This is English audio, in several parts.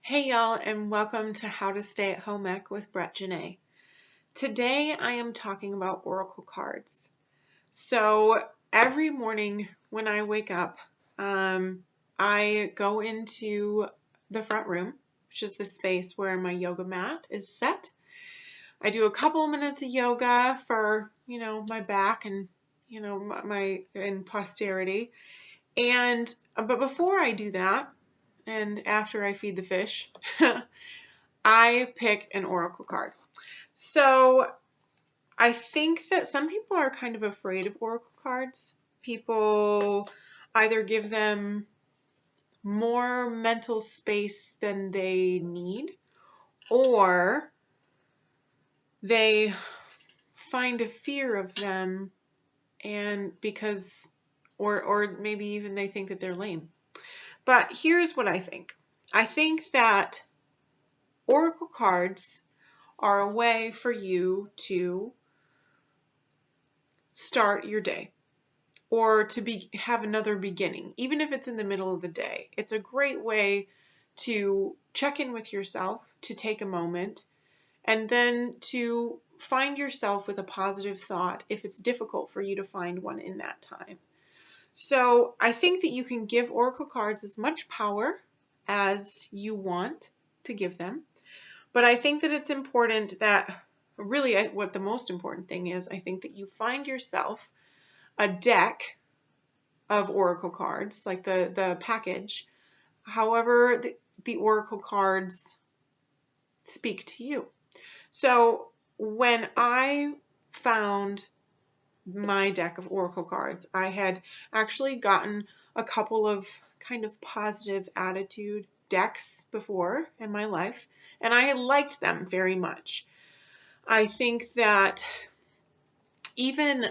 Hey y'all, and welcome to How to Stay at Home Ec with Jenae. Today I am talking about oracle cards. So every morning when I wake up, I go into the front room, which is the space where my yoga mat is set. I do a couple of minutes of yoga for, my back and, my and posterity. But before I do that, and after I feed the fish, I pick an oracle card. So I think that some people are kind of afraid of oracle cards. People either give them more mental space than they need, or they find a fear of them or maybe even they think that they're lame. But here's what I think. I think that oracle cards are a way for you to start your day or to have another beginning, even if it's in the middle of the day. It's a great way to check in with yourself, to take a moment, and then to find yourself with a positive thought if it's difficult for you to find one in that time. So I think that you can give oracle cards as much power as you want to give them. But I think that it's important that what the most important thing is, I think that you find yourself a deck of oracle cards, like the package, however the oracle cards speak to you. So when I found my deck of oracle cards, I had actually gotten a couple of kind of positive attitude decks before in my life, and I liked them very much. I think that even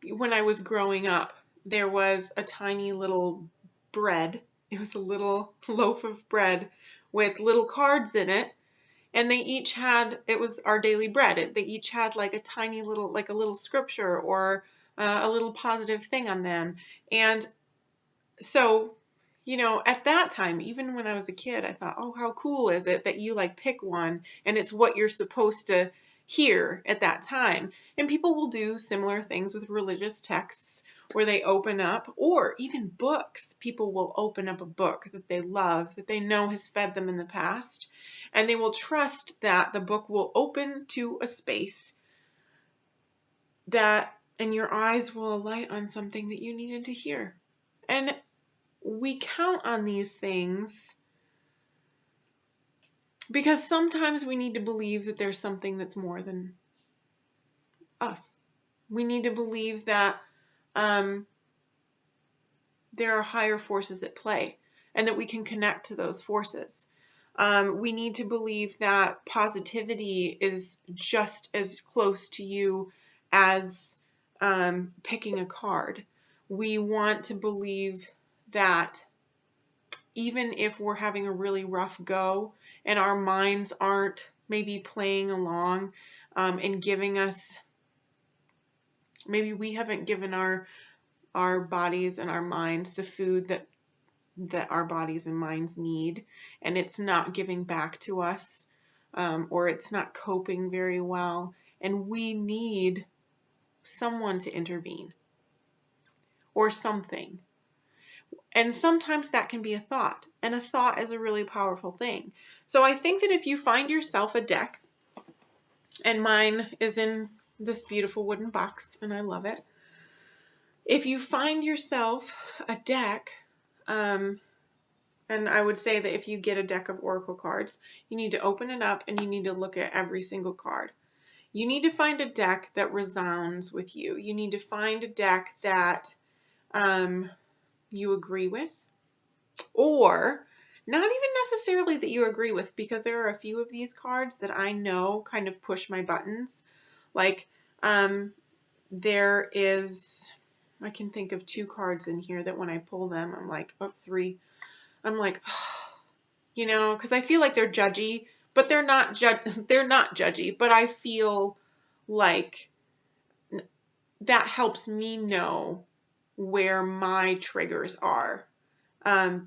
when I was growing up, there was a tiny little bread. It was a little loaf of bread with little cards in it, and they each had, it was our daily bread. They each had like a tiny little, like a little scripture or a little positive thing on them. And so, at that time, even when I was a kid, I thought, oh, how cool is it that you like pick one and it's what you're supposed to hear at that time. And people will do similar things with religious texts where they open up, or even books. People will open up a book that they love, that they know has fed them in the past, and they will trust that the book will open to a space and your eyes will alight on something that you needed to hear. And we count on these things because sometimes we need to believe that there's something that's more than us. We need to believe that there are higher forces at play and that we can connect to those forces. We need to believe that positivity is just as close to you as picking a card. We want to believe that even if we're having a really rough go and our minds aren't maybe playing along and giving us, maybe we haven't given our bodies and our minds the food that our bodies and minds need, and it's not giving back to us, or it's not coping very well, and we need someone to intervene or something. And sometimes that can be a thought, and a thought is a really powerful thing. So I think that if you find yourself a deck, and mine is in this beautiful wooden box, and I love it. If you find yourself a deck, and I would say that if you get a deck of oracle cards, you need to open it up and you need to look at every single card. You need to find a deck that resounds with you. You need to find a deck that you agree with, or not even necessarily that you agree with, because there are a few of these cards that I know kind of push my buttons. Like there is, I can think of 2 cards in here that when I pull them, I'm like, 3. I'm like, because I feel like they're judgy, but they're not judgy, but I feel like that helps me know where my triggers are,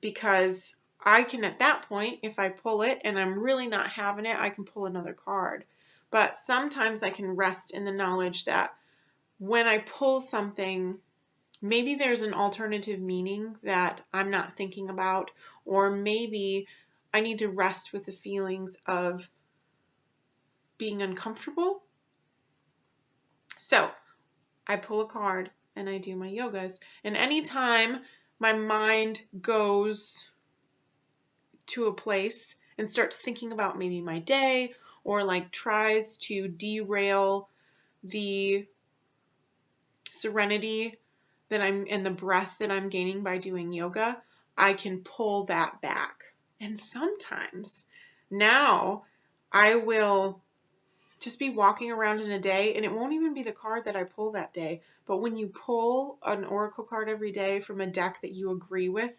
because I can, at that point, if I pull it and I'm really not having it, I can pull another card. But sometimes I can rest in the knowledge that when I pull something, maybe there's an alternative meaning that I'm not thinking about, or maybe I need to rest with the feelings of being uncomfortable. So I pull a card and I do my yogas. And anytime my mind goes to a place and starts thinking about maybe my day, or like tries to derail the serenity that I'm and the breath that I'm gaining by doing yoga, I can pull that back. And sometimes now I will just be walking around in a day, and it won't even be the card that I pull that day. But when you pull an oracle card every day from a deck that you agree with,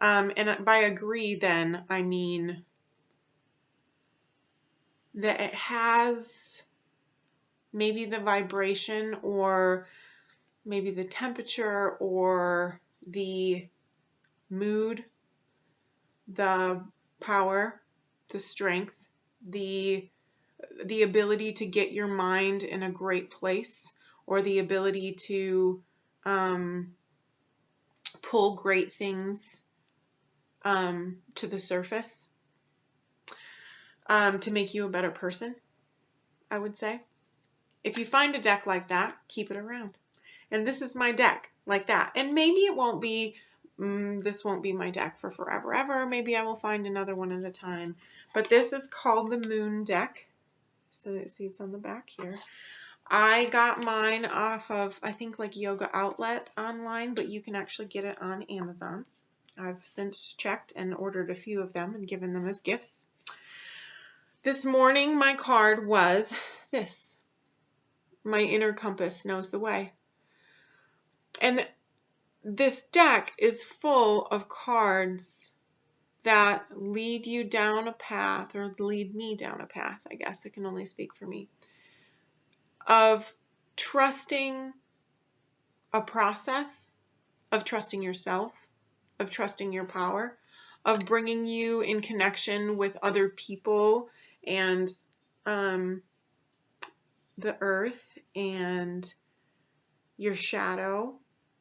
and by agree, then I mean that it has maybe the vibration, or maybe the temperature, or the mood, the power, the strength, the ability to get your mind in a great place, or the ability to pull great things to the surface, to make you a better person, I would say. If you find a deck like that, keep it around. And this is my deck like that. And maybe it won't be, this won't be my deck for forever, ever. Maybe I will find another one at a time. But this is called the Moon deck. So see, it's on the back here. I got mine off of, I think, like Yoga Outlet online, but you can actually get it on Amazon. I've since checked and ordered a few of them and given them as gifts. This morning, my card was this. My inner compass knows the way. And this deck is full of cards that lead you down a path, or lead me down a path, I guess. I can only speak for me, of trusting a process, of trusting yourself, of trusting your power, of bringing you in connection with other people and the earth and your shadow,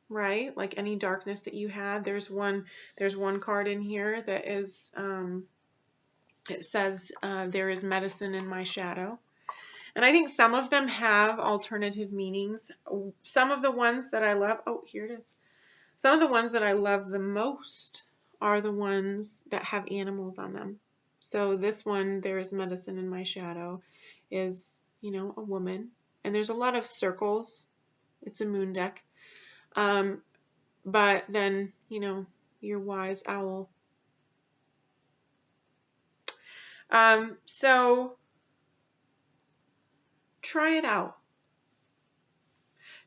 right? Like any darkness that you had. There's one card in here that is, it says, there is medicine in my shadow. And I think some of them have alternative meanings. Some of the ones that I love, oh, here it is. Some of the ones that I love the most are the ones that have animals on them. So this one, there is medicine in my shadow, is, you know, a woman. And there's a lot of circles. It's a moon deck. But then, you know, your wise owl. So try it out.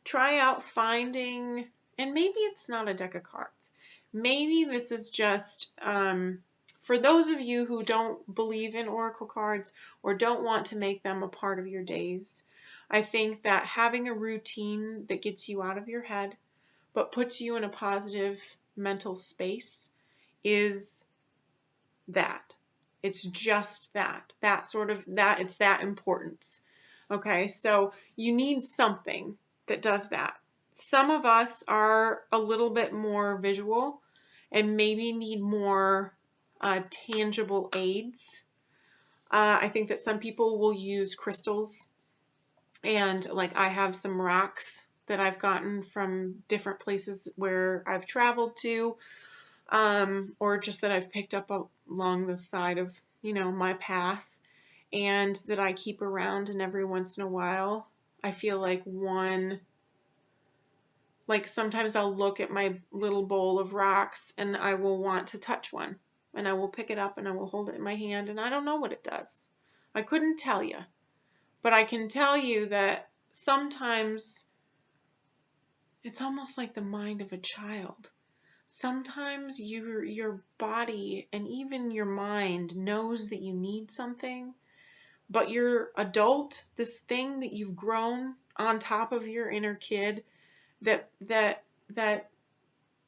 Try out finding, and maybe it's not a deck of cards. Maybe this is just, for those of you who don't believe in oracle cards or don't want to make them a part of your days, I think that having a routine that gets you out of your head but puts you in a positive mental space is that. It's just that. That sort of, that, it's that importance. Okay, so you need something that does that. Some of us are a little bit more visual and maybe need more tangible aids. I think that some people will use crystals, and like I have some rocks that I've gotten from different places where I've traveled to, or just that I've picked up along the side of, you know, my path, and that I keep around, and every once in a while I feel like like sometimes I'll look at my little bowl of rocks and I will want to touch one, and I will pick it up and I will hold it in my hand, and I don't know what it does. I couldn't tell you, but I can tell you that sometimes it's almost like the mind of a child. Sometimes your body and even your mind knows that you need something, but your adult, this thing that you've grown on top of your inner kid, that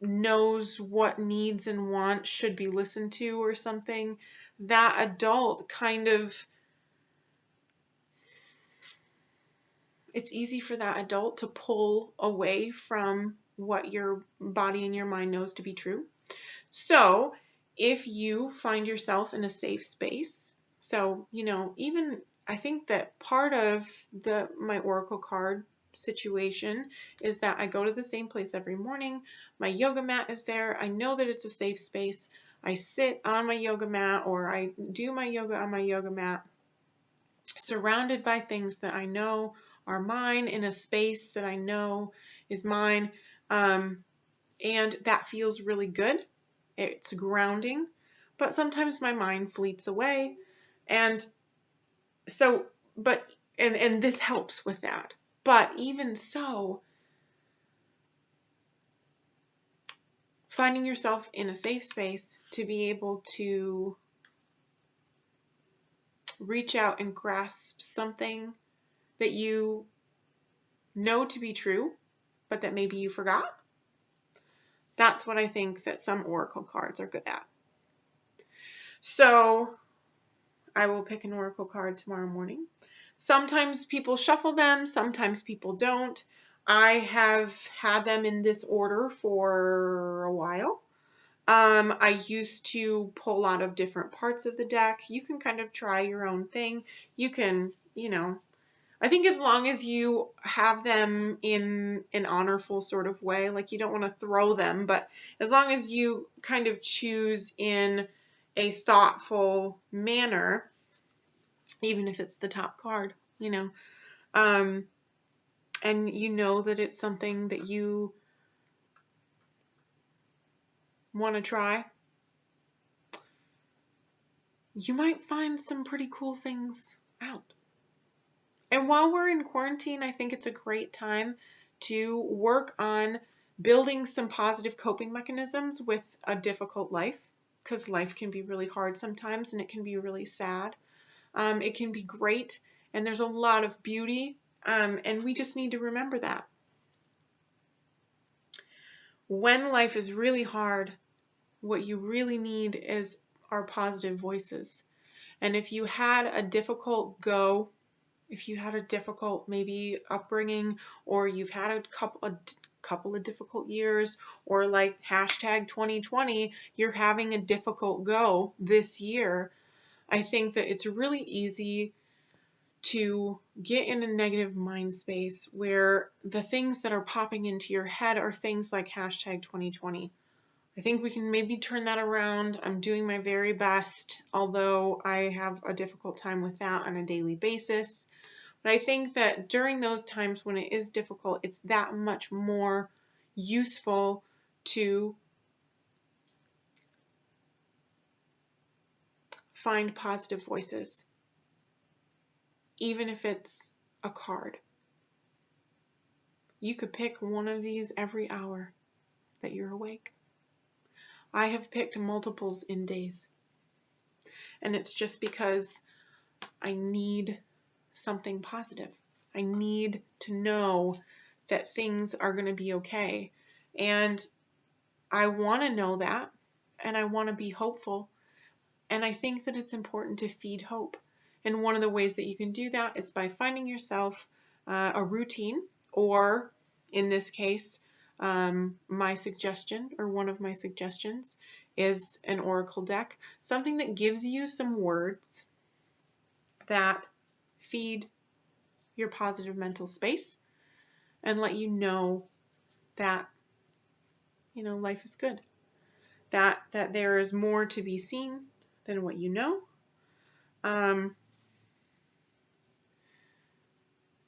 knows what needs and wants should be listened to or something, that adult kind of, it's easy for that adult to pull away from what your body and your mind knows to be true. So if you find yourself in a safe space, so, even I think that part of my Oracle card situation is that I go to the same place every morning. My yoga mat is there. I know that it's a safe space. I sit on my yoga mat, or I do my yoga on my yoga mat, surrounded by things that I know are mine, in a space that I know is mine. And that feels really good. It's grounding, but sometimes my mind fleets away. And so, and this helps with that. But even so, finding yourself in a safe space to be able to reach out and grasp something that you know to be true, but that maybe you forgot. That's what I think that some Oracle cards are good at. So I will pick an Oracle card tomorrow morning. Sometimes people shuffle them, sometimes people don't. I have had them in this order for a while. I used to pull out of different parts of the deck. You can kind of try your own thing. You can, I think as long as you have them in an honorful sort of way, like you don't want to throw them, but as long as you kind of choose in a thoughtful manner, even if it's the top card, and you know that it's something that you want to try, you might find some pretty cool things out. And while we're in quarantine, I think it's a great time to work on building some positive coping mechanisms with a difficult life, because life can be really hard sometimes and it can be really sad. It can be great, and there's a lot of beauty, and we just need to remember that. When life is really hard, what you really need are positive voices. And if you had a difficult if you had a difficult maybe upbringing, or you've had a couple of difficult years, or like hashtag 2020, you're having a difficult go this year, I think that it's really easy to get in a negative mind space where the things that are popping into your head are things like hashtag 2020. I think we can maybe turn that around. I'm doing my very best, although I have a difficult time with that on a daily basis. But I think that during those times when it is difficult, it's that much more useful to find positive voices, even if it's a card. You could pick one of these every hour that you're awake. I have picked multiples in days, and it's just because I need something positive. I need to know that things are going to be okay, and I want to know that, and I want to be hopeful, and I think that it's important to feed hope. And one of the ways that you can do that is by finding yourself a routine, or in this case, my suggestion, or one of my suggestions, is an oracle deck, something that gives you some words that feed your positive mental space and let you know that life is good, that there is more to be seen than what you know.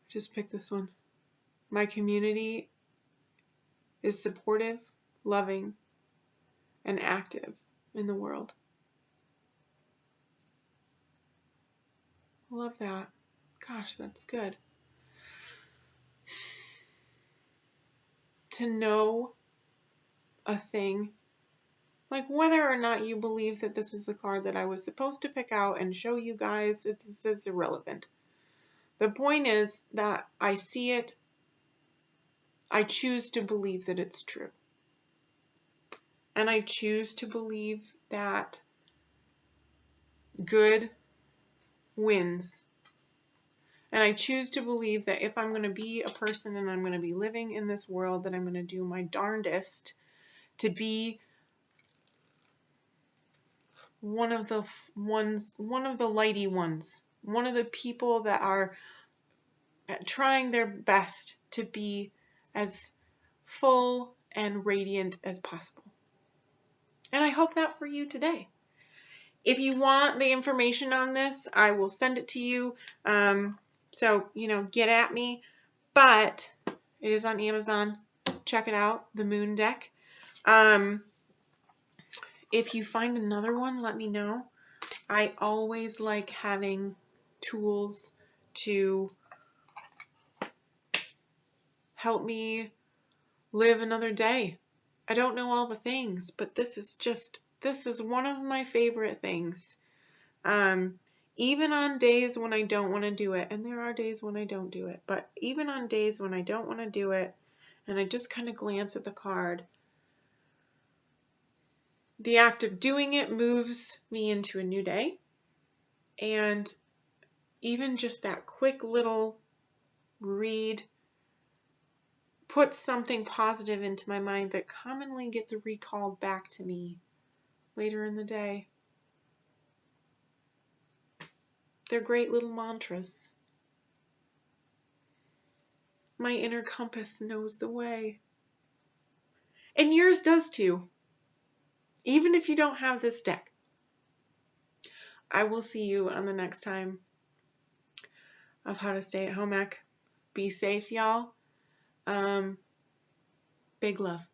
Just pick this one. My community is supportive, loving, and active in the world. I love that. Gosh, that's good. To know a thing, like whether or not you believe that this is the card that I was supposed to pick out and show you guys, it's irrelevant. The point is that I see it, I choose to believe that it's true. And I choose to believe that good wins. And I choose to believe that if I'm going to be a person and I'm going to be living in this world, that I'm going to do my darndest to be one of the lighty ones, one of the people that are trying their best to be as full and radiant as possible. And I hope that for you today. If you want the information on this, I will send it to you. So, get at me. But it is on Amazon. Check it out, the Moon Deck. If you find another one, let me know. I always like having tools to help me live another day. I don't know all the things, but this is one of my favorite things. Even on days when I don't want to do it, and there are days when I don't do it, but even on days when I don't want to do it, and I just kind of glance at the card, the act of doing it moves me into a new day. And even just that quick little read puts something positive into my mind that commonly gets recalled back to me later in the day. They're great little mantras. My inner compass knows the way. And yours does too. Even if you don't have this deck. I will see you on the next time of How to Stay at Home Ec. Be safe, y'all. Big love.